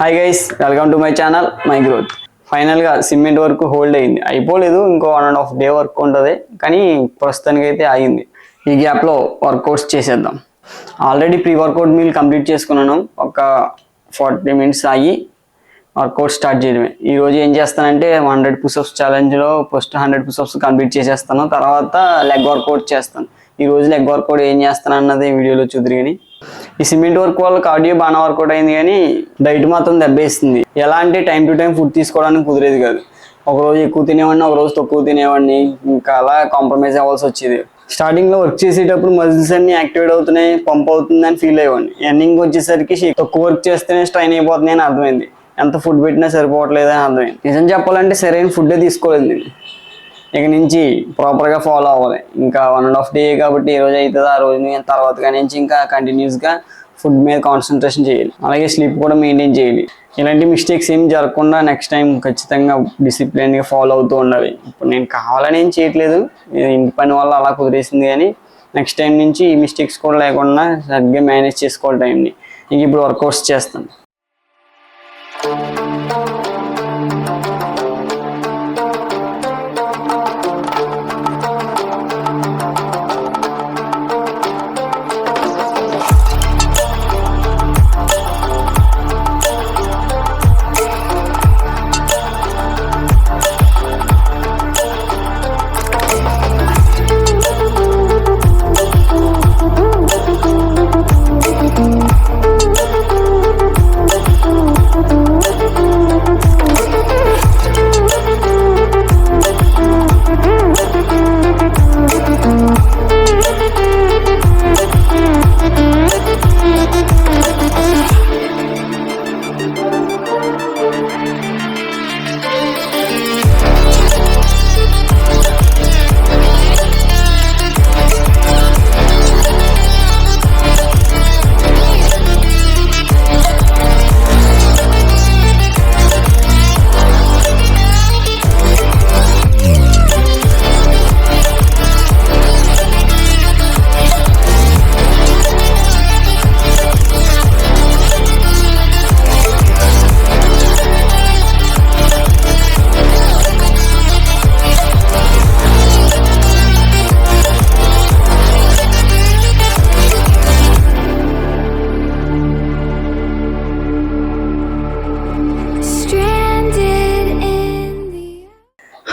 Hi guys, welcome to my channel my growth. ఫైనల్గా cement work hold అయింది, అయిపోలేదు. ఇంకో 1.5 డే వర్క్ ఉంటుంది, కానీ ప్రస్తుతానికి అయితే ఆగింది. ఈ గ్యాప్లో వర్కౌట్స్ చేసేద్దాం. Already pre workout meal complete చేసుకున్నాను. ఒక 40 మినిట్స్ ఆగి వర్కౌట్ స్టార్ట్ చేయడమే. ఈరోజు ఏం చేస్తానంటే 100 పుషప్స్ ఛాలెంజ్లో ఫస్ట్ 100 పుషప్స్ కంప్లీట్ చేసేస్తాను. తర్వాత లెగ్ వర్కౌట్ చేస్తాను. ఈ రోజు లెగ్ వర్కౌట్ ఏం చేస్తాను అన్నది వీడియోలో చూద్దరు. కానీ ఈ సిమెంట్ వర్క్ వల్ల కార్డియో బాగా వర్కౌట్ అయింది, కానీ డైట్ మాత్రం దెబ్బేస్తుంది. ఎలా అంటే టైం టు టైం ఫుడ్ తీసుకోవడానికి కుదిరేది కాదు. ఒకరోజు ఎక్కువ తినేవాడిని, ఒకరోజు తక్కువ తినేవాడిని. ఇంకా అలా కాంప్రమైజ్ అవ్వాల్సి వచ్చేది. స్టార్టింగ్లో వర్క్ చేసేటప్పుడు మజిల్స్ అన్ని యాక్టివేట్ అవుతున్నాయి, పంప్ అవుతుంది అని ఫీల్ అయ్యేవాడిని. ఎండింగ్ వచ్చేసరికి తక్కువ వర్క్ చేస్తేనే స్ట్రైన్ అయిపోతుంది అని అర్థమైంది. ఎంత ఫుడ్ పెట్టినా సరిపోవట్లేదు అని అర్థమైంది. నిజం చెప్పాలంటే సరైన ఫుడ్డే తీసుకోలేదు నేను. ఇక నుంచి ప్రాపర్గా ఫాలో అవ్వాలి. ఇంకా 1.5 డే కాబట్టి ఏ రోజు అవుతుందో ఆ రోజు తర్వాత కానీ నుంచి ఇంకా కంటిన్యూస్గా ఫుడ్ మీద కాన్సన్ట్రేషన్ చేయాలి. అలాగే స్లీప్ కూడా మెయింటైన్ చేయాలి. ఇలాంటి మిస్టేక్స్ ఏం జరగకుండా నెక్స్ట్ టైం ఖచ్చితంగా డిసిప్లిన్గా ఫాలో అవుతూ ఉండాలి. ఇప్పుడు నేను కావాలని ఏం చేయట్లేదు, ఇంటి పని వల్ల అలా కుదిరేసింది. కానీ నెక్స్ట్ టైం నుంచి ఈ మిస్టేక్స్ కూడా లేకుండా సరిగ్గా మేనేజ్ చేసుకోవాలి టైంని. ఇంక ఇప్పుడు వర్కౌట్స్ చేస్తాను.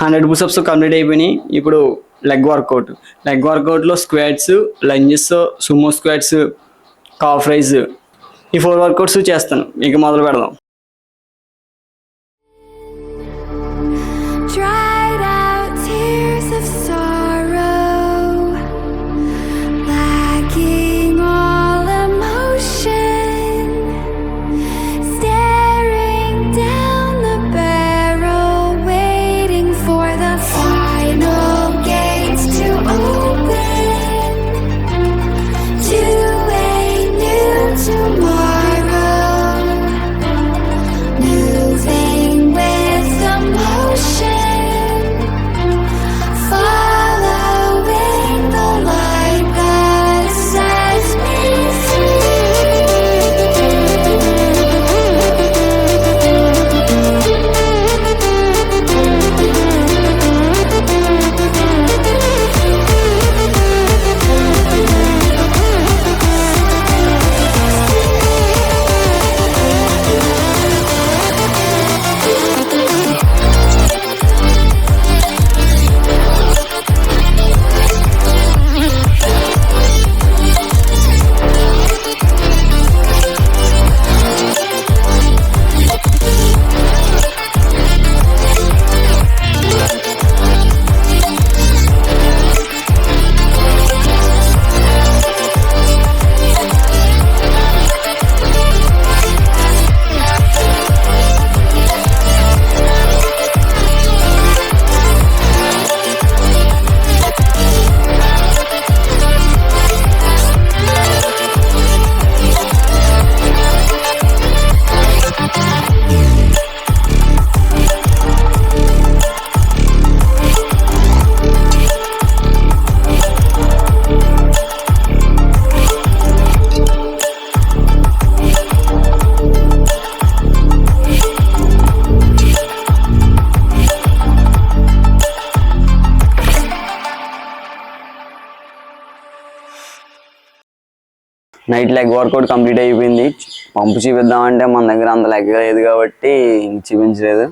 హండ్రెడ్ పుషప్స్ కంప్లీట్ అయిపోయినాయి. ఇప్పుడు లెగ్ వర్కౌట్లో squats, lunges, sumo squats, calf raise, ఈ 4 వర్కౌట్స్ చేస్తాను. ఇక మొదలు పెడదాం. Moving with emotion. Night leg work out complete అయిపోయింది. పంపు చూపిద్దామంటే మన దగ్గర అంత లెగ్ లేదు కాబట్టి చూపించలేదు.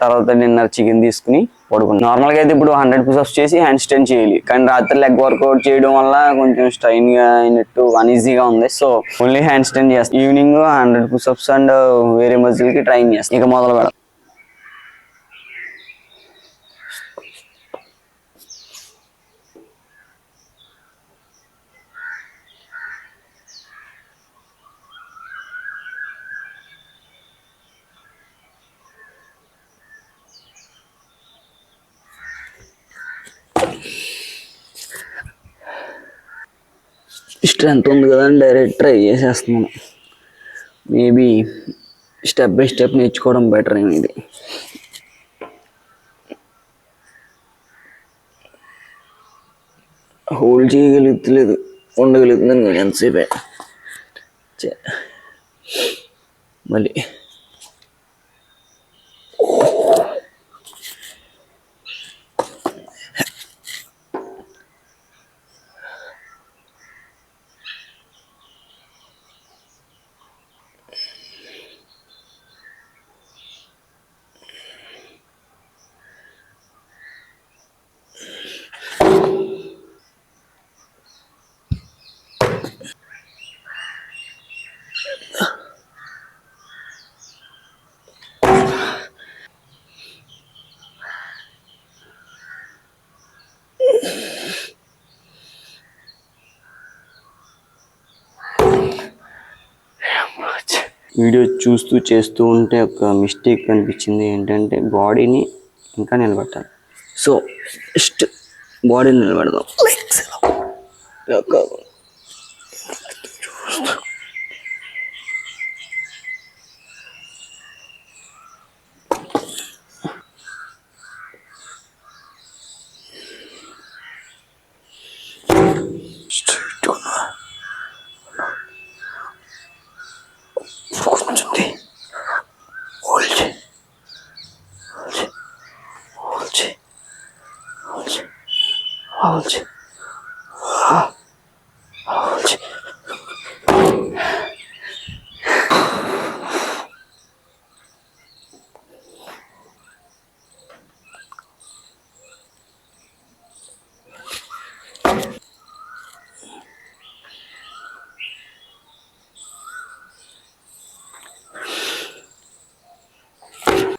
తర్వాత నిన్న చికెన్ తీసుకుని పడుకున్నాను. నార్మల్గా అయితే ఇప్పుడు 100 పుషప్స్ చేసి హ్యాండ్ స్టాండ్ చేయాలి, కానీ రాత్రి లెగ్ వర్కౌట్ చేయడం వల్ల కొంచెం స్ట్రైన్గా అయినట్టు అన్ఈజీగా ఉంది. సో ఓన్లీ హ్యాండ్ స్టాండ్ చేస్తాను. ఈవినింగ్ 100 పుషప్స్ అండ్ వేరే మజిల్కి ట్రైన్ చేస్తాను. ఇక మొదలు పెడతాను. స్ట్రెంత్ ఉంది కదా అని డైరెక్ట్ ట్రై చేసేస్తున్నాను. మేబీ స్టెప్ బై స్టెప్ నేర్చుకోవడం బెటర్ ఏమి. ఇది హోల్డ్ చేయగలుగుతలేదు, ఉండగలుగుతున్నాను కానీ ఎంతసేపే. మళ్ళీ వీడియో చూస్తూ చేస్తూ ఉంటే ఒక మిస్టేక్ అనిపించింది. ఏంటంటే బాడీని ఇంకా నిలబెట్టాలి. సో జస్ట్ బాడీని నిలబెడదాం.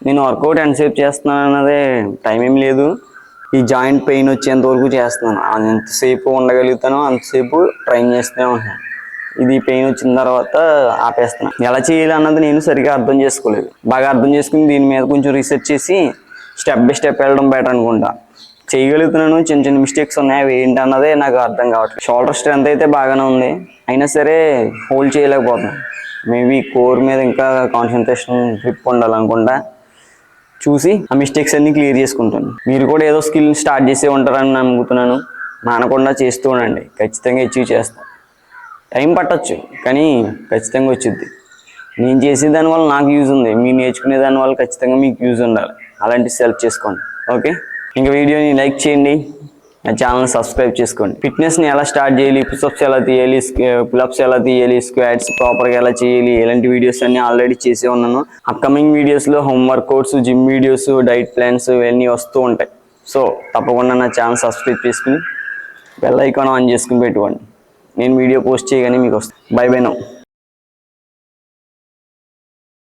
నేను వర్కౌట్ ఎంతసేపు చేస్తున్నాను అన్నదే టైం ఏం లేదు. ఈ జాయింట్ పెయిన్ వచ్చేంత వరకు చేస్తున్నాను. ఎంతసేపు ఉండగలుగుతానో అంతసేపు ట్రైన్ చేస్తూనే ఉంటాను. ఇది పెయిన్ వచ్చిన తర్వాత ఆపేస్తున్నాను. ఎలా చేయాలి అన్నది నేను సరిగా అర్థం చేసుకోలేదు. బాగా అర్థం చేసుకుని దీని మీద కొంచెం రీసెర్చ్ చేసి స్టెప్ బై స్టెప్ వెళ్ళడం బెటర్ అనుకుంటా. చేయగలుగుతున్నాను, చిన్న చిన్న మిస్టేక్స్ ఉన్నాయి, అవి ఏంటి అన్నదే నాకు అర్థం కావట్లేదు. షోల్డర్ స్ట్రెంత్ అయితే బాగానే ఉంది, అయినా సరే హోల్డ్ చేయలేకపోతున్నాను. మేబీ కోర్ మీద ఇంకా కాన్సన్ట్రేషన్ గ్రిప్ ఉండాలనుకుంటా. చూసి ఆ మిస్టేక్స్ అన్ని క్లియర్ చేసుకుంటాను. మీరు కూడా ఏదో స్కిల్ స్టార్ట్ చేసే ఉంటారని నమ్ముతున్నాను. మానకుండా చేస్తూ ఉండండి, ఖచ్చితంగా అచీవ్ చేస్తాను. టైం పట్టచ్చు కానీ ఖచ్చితంగా వచ్చింది. నేను చేసే దానివల్ల నాకు యూజ్ ఉంది, మీరు నేర్చుకునే దానివల్ల ఖచ్చితంగా మీకు యూజ్ ఉండాలి. అలాంటి సెలెక్ట్ చేసుకోండి. ఓకే, ఇంకా వీడియోని లైక్ చేయండి, నా ఛానల్ని సబ్స్క్రైబ్ చేసుకోండి. ఫిట్నెస్ని ఎలా స్టార్ట్ చేయాలి, పుషప్స్ ఎలా తీయాలి, పులప్స్ ఎలా తీయాలి, స్క్వాట్స్ ప్రాపర్గా ఎలా చేయాలి, ఇలాంటి వీడియోస్ అన్ని ఆల్రెడీ చేసే ఉన్నాను. అప్కమింగ్ వీడియోస్లో home workouts, gym videos, diet plans ఇవన్నీ వస్తూ ఉంటాయి. సో తప్పకుండా నా ఛానల్ సబ్స్క్రైబ్ చేసుకుని బెల్ ఐకాన్ ఆన్ చేసుకుని పెట్టుకోండి. నేను వీడియో పోస్ట్ చేయగానే మీకు వస్తుంది. By by now.